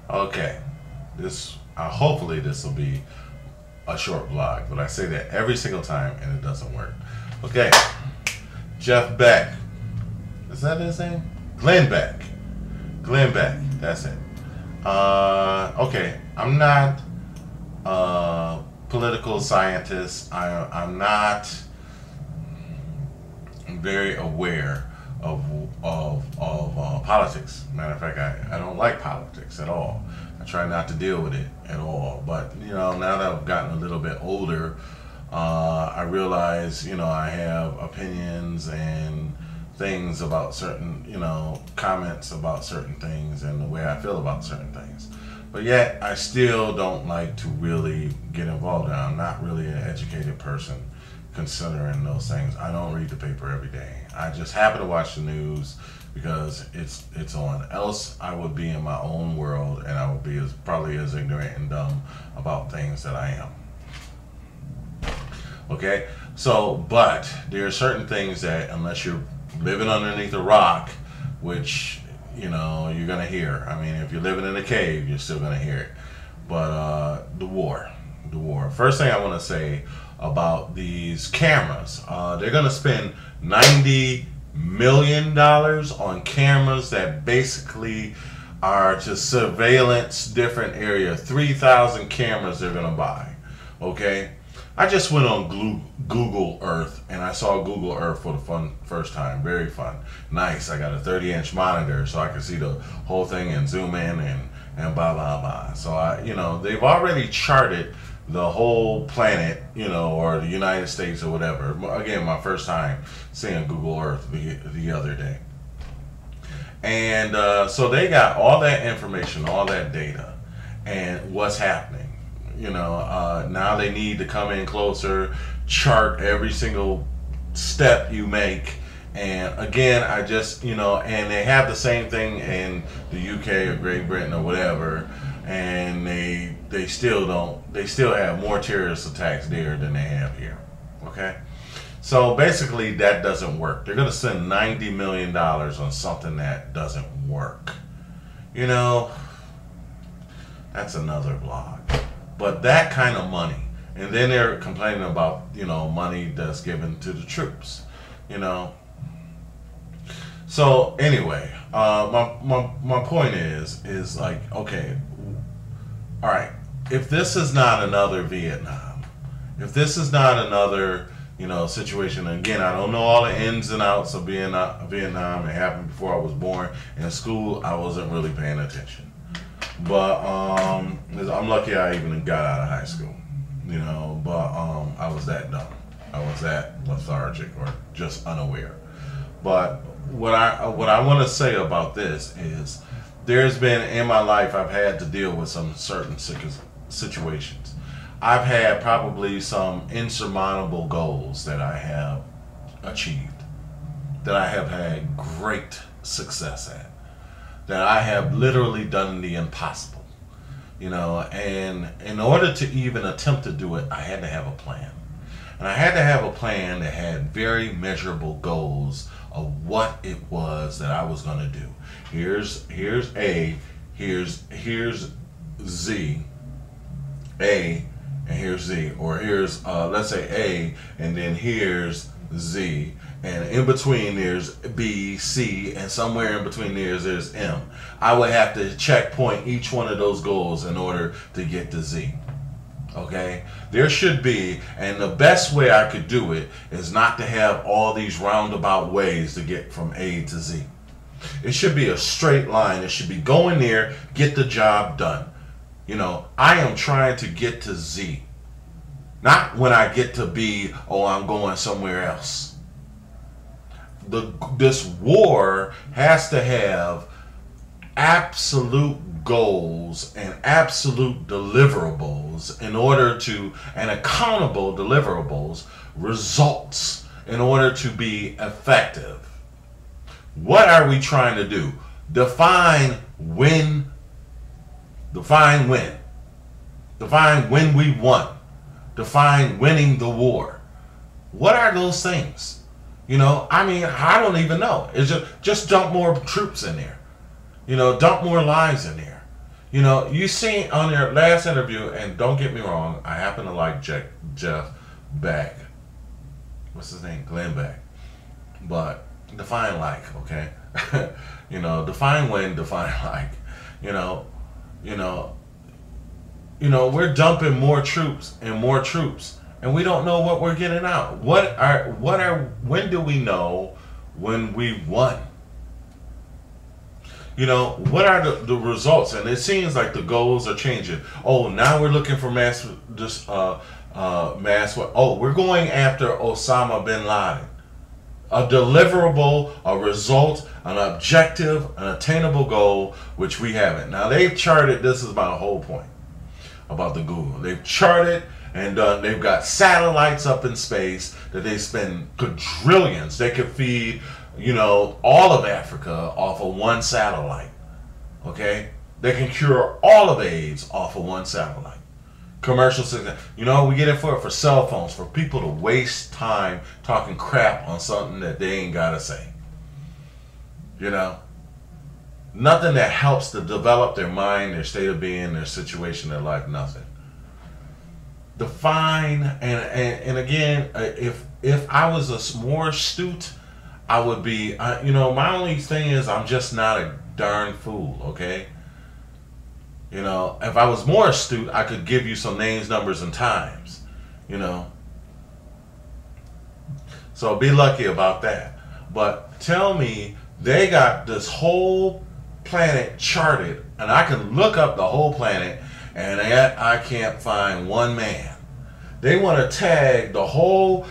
Okay, this hopefully this will be a short vlog, but I say that every single time and it doesn't work. Okay, Jeff Beck. Is that his name? Glenn Beck. Glenn Beck. That's it. Okay, I'm not a political scientist. I'm not very aware of politics. Matter of fact, I don't like politics at all. I try not to deal with it at all. But you know, now that I've gotten a little bit older, I realize I have opinions and things about certain comments about certain things and the way I feel about certain things. But yet, I still don't like to really get involved in it. I'm not really an educated person considering those things. I don't read the paper every day. I just happen to watch the news because it's on. Else I would be in my own world and I would be probably as ignorant and dumb about things that I am. Okay? So, but there are certain things that unless you're living underneath a rock, which you're gonna hear. I mean, if you're living in a cave, you're still gonna hear it. But the war. First thing I want to say about these cameras, they're gonna spend $90 million on cameras that basically are to surveillance different areas. 3,000 cameras they're gonna buy. Okay. I just went on Google Earth and I saw Google Earth for the first time. Very fun. Nice. I got a 30-inch monitor so I can see the whole thing and zoom in and blah, blah, blah. So, they've already charted the whole planet, or the United States or whatever. Again, my first time seeing Google Earth the other day. And so they got all that information, all that data, and what's happening. Now they need to come in closer, chart every single step you make. And again, I just, and they have the same thing in the UK or Great Britain or whatever. And they still have more terrorist attacks there than they have here. Okay. So basically that doesn't work. They're going to spend $90 million on something that doesn't work. That's another vlog. But that kind of money, and then they're complaining about money that's given to the troops, So anyway, my point is like, okay, all right, if this is not another Vietnam, if this is not another situation, again, I don't know all the ins and outs of Vietnam. It happened before I was born. In school, I wasn't really paying attention. But I'm lucky I even got out of high school, but I was that dumb. I was that lethargic or just unaware. But what I want to say about this is there's been in my life I've had to deal with some certain situations. I've had probably some insurmountable goals that I have achieved, that I have had great success at, that I have literally done the impossible, and in order to even attempt to do it, I had to have a plan. And I had to have a plan that had very measurable goals of what it was that I was going to do. Here's A, here's Z, A, and here's Z, or here's let's say A, and then here's Z, and in between there's B, C, and somewhere in between there's M. I would have to checkpoint each one of those goals in order to get to Z. Okay? There should be, and the best way I could do it is not to have all these roundabout ways to get from A to Z. It should be a straight line. It should be go in there, get the job done. I am trying to get to Z. Not when I get to B, oh, I'm going somewhere else. This war has to have absolute goals and absolute deliverables in order to, and accountable deliverables, results in order to be effective. What are we trying to do? Define when. Define when. Define when we won. Define winning the war. What are those things? I don't even know. It's just dump more troops in there. Dump more lives in there. You know, you seen on your last interview, and don't get me wrong, I happen to like Jeff Beck. What's his name? Glenn Beck. But define like, okay? You know, define when, define like. You know, you know, we're dumping more troops and more troops, and we don't know what we're getting out. When do we know when we've won? You know, what are the results? And it seems like the goals are changing. Oh, now we're looking for mass. Oh, we're going after Osama bin Laden. A deliverable, a result, an objective, an attainable goal, which we haven't. Now they've charted. This is my whole point about the Google. They've charted and done. They've got satellites up in space that they spend quadrillions. They could feed, you know, all of Africa off of one satellite. Okay? They can cure all of AIDS off of one satellite. Commercial success. You know, we get it for cell phones, for people to waste time talking crap on something that they ain't gotta say. You know? Nothing that helps to develop their mind, their state of being, their situation, their life, nothing. Define, and again, if I was more astute, I would be, you know, my only thing is I'm just not a darn fool, okay? You know, if I was more astute, I could give you some names, numbers, and times, you know. So be lucky about that. But tell me, they got this whole planet charted, and I can look up the whole planet, and yet I can't find one man. They want to tag the whole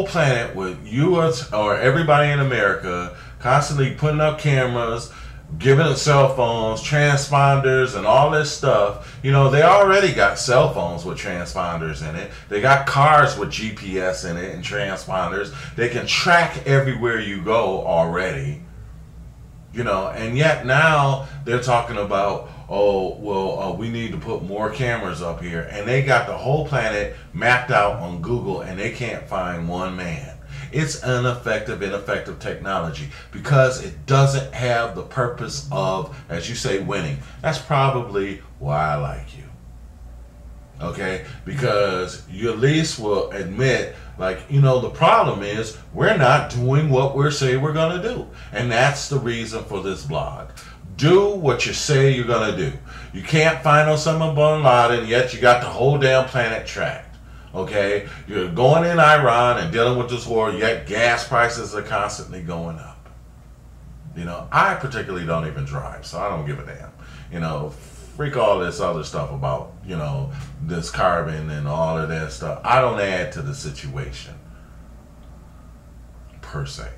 planet with US or everybody in America, constantly putting up cameras, giving it cell phones, transponders, and all this stuff. You know, they already got cell phones with transponders in it. They got cars with GPS in it and transponders. They can track everywhere you go already. You know, and yet now they're talking about, oh, well, we need to put more cameras up here. And they got the whole planet mapped out on Google, and they can't find one man. It's ineffective technology because it doesn't have the purpose of, as you say, winning. That's probably why I like you. Okay? Because you at least will admit, like, you know, the problem is we're not doing what we're saying we're going to do. And that's the reason for this blog. Do what you say you're going to do. You can't find Osama bin Laden, yet you got the whole damn planet tracked. Okay, you're going in Iran and dealing with this war, yet gas prices are constantly going up. You know, I particularly don't even drive, so I don't give a damn. You know, freak all this other stuff about, you know, this carbon and all of that stuff. I don't add to the situation, per se.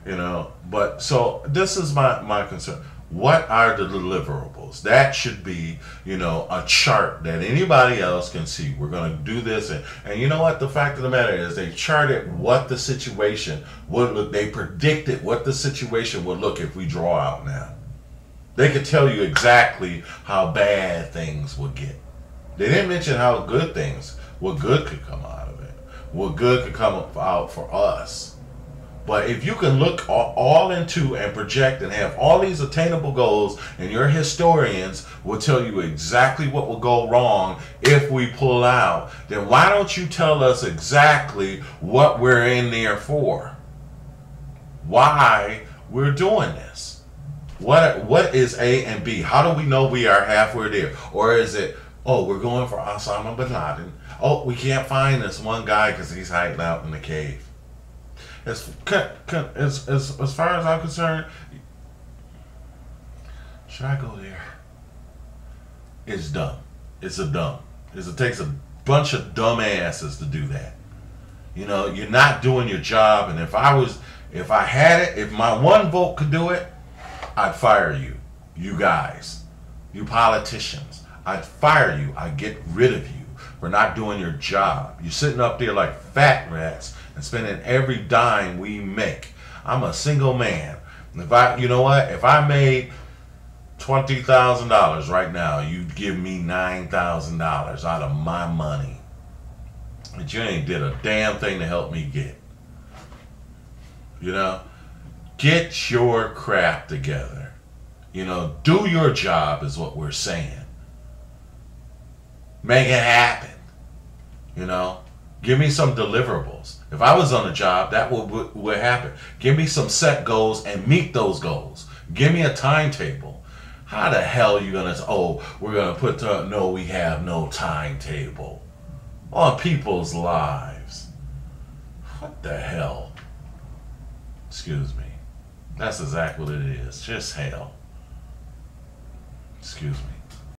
You know, but so this is my concern. What are the deliverables? That should be, you know, a chart that anybody else can see. We're going to do this. And you know what? The fact of the matter is they charted what the situation would look. They predicted what the situation would look if we draw out now. They could tell you exactly how bad things would get. They didn't mention how good things, what good could come out of it. What good could come out for us. But if you can look all into and project and have all these attainable goals, and your historians will tell you exactly what will go wrong if we pull out, then why don't you tell us exactly what we're in there for? Why we're doing this? What is A and B? How do we know we are halfway there? Or is it, oh, we're going for Osama bin Laden. Oh, we can't find this one guy because he's hiding out in the cave. As far as I'm concerned, should I go there? It's dumb. It's dumb. It takes a bunch of dumb asses to do that. You know, you're not doing your job. And if I had it, if my one vote could do it, I'd fire you. You guys, you politicians, I'd fire you. I'd get rid of you for not doing your job. You're sitting up there like fat rats and spending every dime we make. I'm a single man. You know what? If I made $20,000 right now, you'd give me $9,000 out of my money. But you ain't did a damn thing to help me get. You know? Get your crap together. You know, do your job is what we're saying. Make it happen. You know, give me some deliverables. If I was on a job, that would happen. Give me some set goals and meet those goals. Give me a timetable. How the hell are you gonna? Oh, we're gonna put. No, we have no timetable on people's lives. What the hell? Excuse me. That's exactly what it is. Just hell. Excuse me.